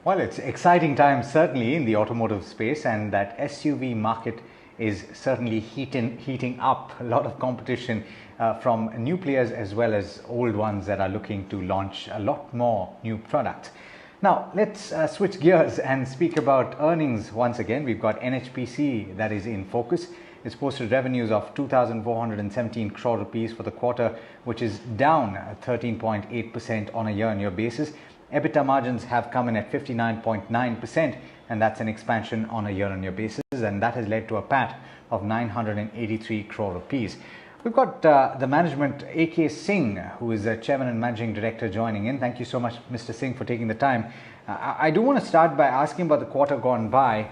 Well, it's exciting times certainly in the automotive space, and that SUV market is certainly heating up. A lot of competition from new players as well as old ones that are looking to launch a lot more new products. Now, let's switch gears and speak about earnings once again. We've got NHPC that is in focus. It's posted revenues of 2,417 crore rupees for the quarter, which is down 13.8% on a year-on-year basis. EBITDA margins have come in at 59.9%, and that's an expansion on a year-on-year basis, and that has led to a PAT of 983 crore rupees. We've got the management, A.K. Singh, who is the Chairman and Managing Director, joining in. Thank you so much, Mr. Singh, for taking the time. I do want to start by asking about the quarter gone by.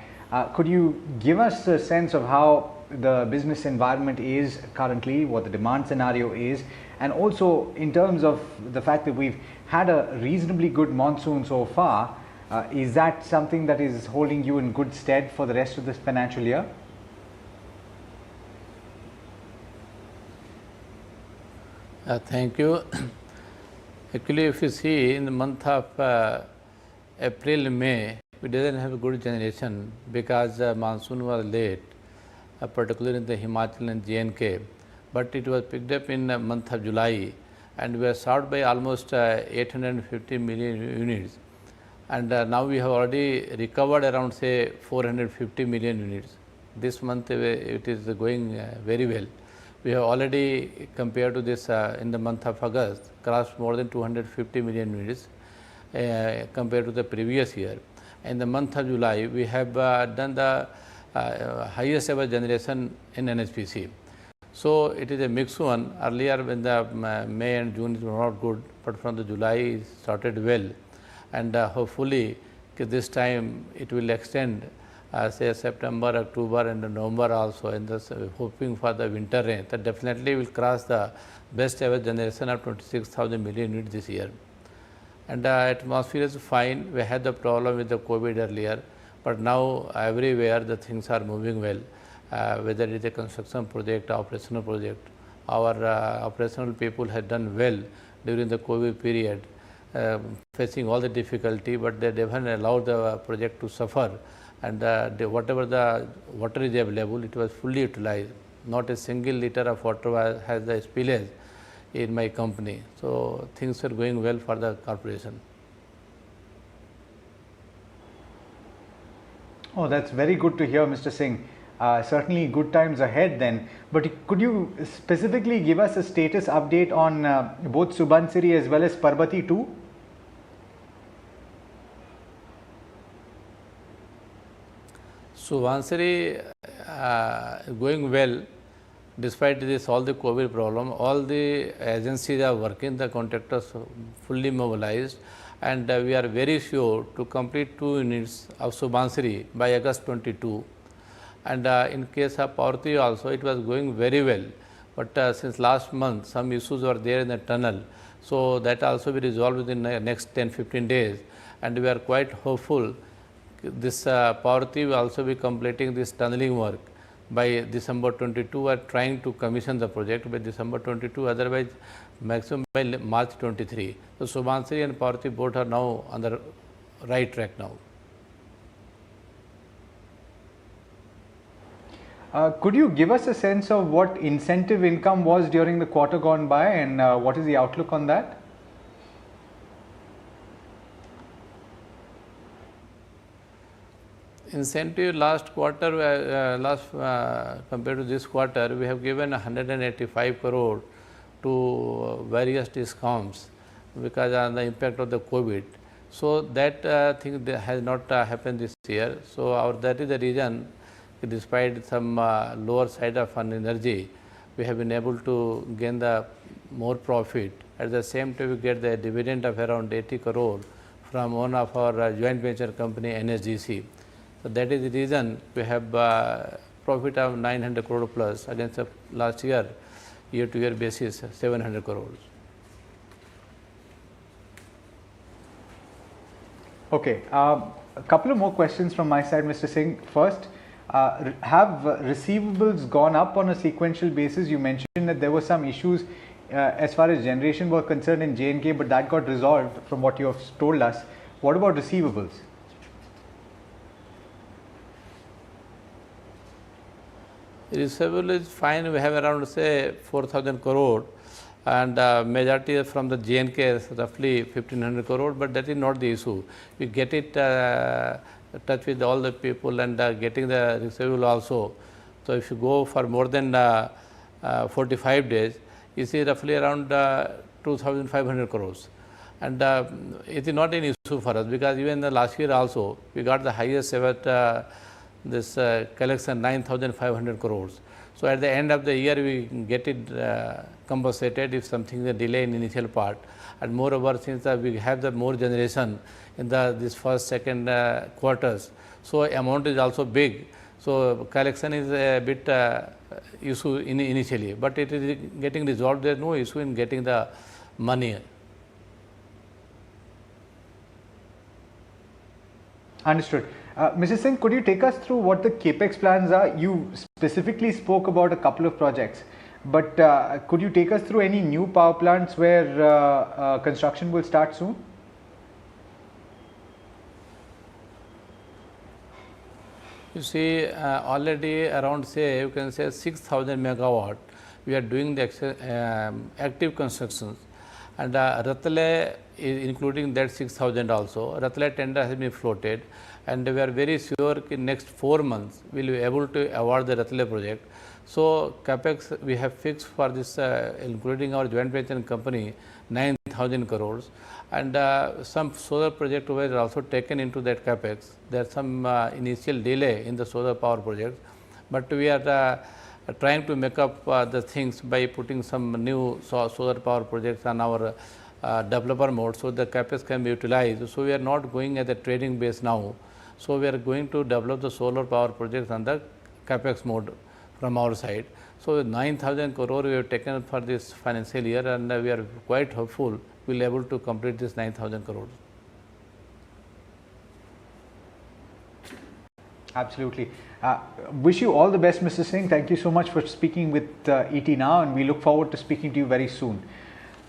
Could you give us a sense of how the business environment is currently, what the demand scenario is, and also in terms of the fact that we've had a reasonably good monsoon so far, is that something that is holding you in good stead for the rest of this financial year? Thank you. Actually, if you see in the month of April, May, we didn't have a good generation because monsoon was late, particularly in the Himachal and J&K. But it was picked up in the month of July, and we are served by almost 850 million units. And now we have already recovered around, say, 450 million units. This month it is going very well. We have already, compared to this in the month of August, crossed more than 250 million units compared to the previous year. In the month of July, we have done the highest ever generation in NHPC. So it is a mixed one. Earlier when the May and June were not good, but from the July it started well, and hopefully this time it will extend say September, October and November also, and hoping for the winter rain. That definitely will cross the best ever generation of 26,000 million units this year. And atmosphere is fine. We had the problem with the COVID earlier, but now everywhere the things are moving well. Whether it is a construction project, operational project, our operational people have done well during the COVID period, facing all the difficulty, but they haven't allowed the project to suffer, and whatever the water is available, it was fully utilized. Not a single liter of water has the spillage in my company. So things are going well for the corporation. Oh, that's very good to hear, Mr. Singh. Certainly good times ahead then. But could you specifically give us a status update on both Subansiri as well as Parbati 2? Subansiri going well despite this all the COVID problem. All the agencies are working, the contractors fully mobilized, and we are very sure to complete 2 units of Subansiri by August 22. And in case of Parbati also, it was going very well, but since last month some issues were there in the tunnel, so that also will be resolved within the next 10-15 days, and we are quite hopeful this Parbati will also be completing this tunneling work by December 22. We are trying to commission the project by December 22, otherwise maximum by March 23. So Subansiri and Parbati both are now on the right track now. Could you give us a sense of what incentive income was during the quarter gone by, and what is the outlook on that? Incentive last quarter, compared to this quarter, we have given 185 crore to various discoms because of the impact of the COVID. So that thing has not happened this year. So that is the reason, despite some lower side of energy, we have been able to gain the more profit. At the same time, we get the dividend of around 80 crore from one of our joint venture company, NHPC. So that is the reason we have profit of 900 crore plus against last year, year-to-year basis, 700 crores. Okay, a couple of more questions from my side, Mr. Singh. First, have receivables gone up on a sequential basis? You mentioned that there were some issues as far as generation were concerned in J&K, but that got resolved from what you have told us. What about receivables? Receivable is fine. We have around say 4,000 crore, and majority is from the J&K, roughly 1,500 crore. But that is not the issue. We get it touch with all the people and getting the receivable also. So if you go for more than 45 days, you see roughly around 2,500 crores. And it is not an issue for us, because even the last year also we got the highest ever this collection, 9,500 crores. So at the end of the year we get it compensated if something is delay in initial part. And moreover, since we have the more generation in this first, second quarters, so amount is also big. So collection is a bit issue initially, but it is getting resolved. There is no issue in getting the money. Understood. Mrs. Singh, could you take us through what the capex plans are? You specifically spoke about a couple of projects, but could you take us through any new power plants where construction will start soon? You see, already around say you can say 6,000 megawatt we are doing the active constructions, and Ratle is including that 6,000 also. Ratle tender has been floated, and we are very sure in next 4 months we will be able to award the Ratle project. So capex we have fixed for this, including our joint venture company, 9,000 crores, and some solar project were also taken into that capex. There is some initial delay in the solar power projects, but we are trying to make up the things by putting some new solar power projects on our developer mode, so the capex can be utilized. So we are not going at the trading base now. So we are going to develop the solar power projects on the capex mode from our side. So 9,000 crore we have taken for this financial year, and we are quite hopeful we will be able to complete this 9,000 crores. Absolutely. Wish you all the best, Mr. Singh. Thank you so much for speaking with ET Now, and we look forward to speaking to you very soon.